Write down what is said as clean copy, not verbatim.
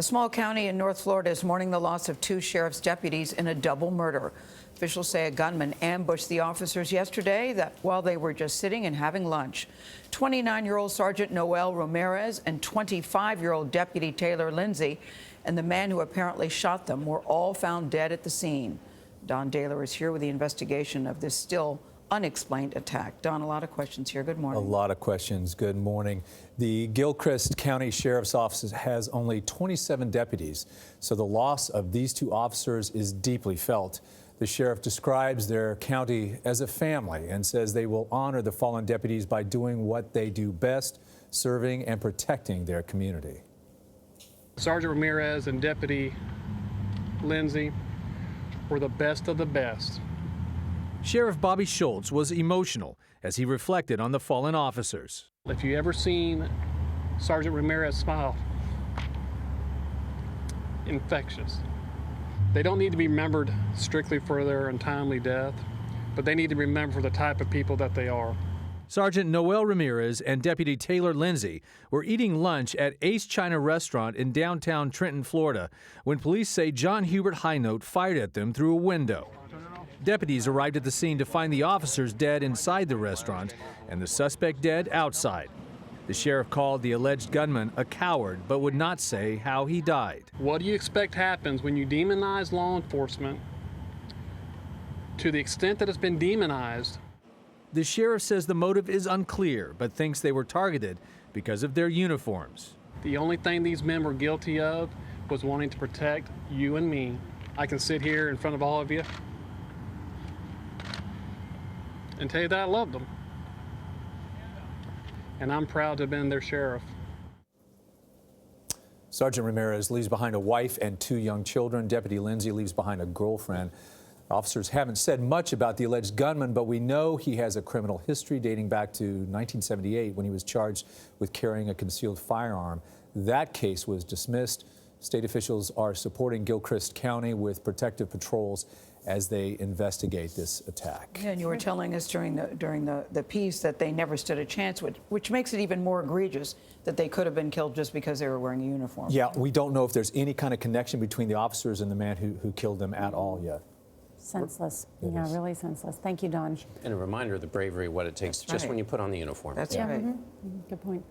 A small county in North Florida is mourning the loss of two sheriff's deputies in a double murder. Officials say a gunman ambushed the officers yesterday while they were just sitting and having lunch. 29-year-old Sergeant Noel Ramirez and 25-year-old Deputy Taylor Lindsay and the man who apparently shot them were all found dead at the scene. Don Dahler is here with the investigation of this still unexplained attack. Don, a lot of questions here. Good morning. A lot of questions. Good morning. The Gilchrist County Sheriff's Office has only 27 deputies, so the loss of these two officers is deeply felt. The sheriff describes their county as a family and says they will honor the fallen deputies by doing what they do best, serving and protecting their community. Sergeant Ramirez and Deputy Lindsay were the best of the best. Sheriff Bobby Schultz was emotional as he reflected on the fallen officers. If you ever seen Sergeant Ramirez smile, infectious. They don't need to be remembered strictly for their untimely death, but they need to be remembered for the type of people that they are. Sergeant Noel Ramirez and Deputy Taylor Lindsay were eating lunch at Ace China Restaurant in downtown Trenton, Florida, when police say John Hubert Highnote fired at them through a window. Deputies arrived at the scene to find the officers dead inside the restaurant and the suspect dead outside. The sheriff called the alleged gunman a coward, but would not say how he died. What do you expect happens when you demonize law enforcement to the extent that it's been demonized? The sheriff says the motive is unclear, but thinks they were targeted because of their uniforms. The only thing these men were guilty of was wanting to protect you and me. I can sit here in front of all of you and tell you that I loved them. And I'm proud to have been their sheriff. Sergeant Ramirez leaves behind a wife and two young children. Deputy Lindsay leaves behind a girlfriend. Officers haven't said much about the alleged gunman, but we know he has a criminal history dating back to 1978 when he was charged with carrying a concealed firearm. That case was dismissed. State officials are supporting Gilchrist County with protective patrols as they investigate this attack. Yeah, and you were telling us during the piece that they never stood a chance, which makes it even more egregious that they could have been killed just because they were wearing a uniform. Yeah, we don't know if there's any kind of connection between the officers and the man who killed them at all yet. Senseless. Yeah, really senseless. Thank you, Don. And a reminder of the bravery, what it takes just when you put on the uniform. That's right. Good point.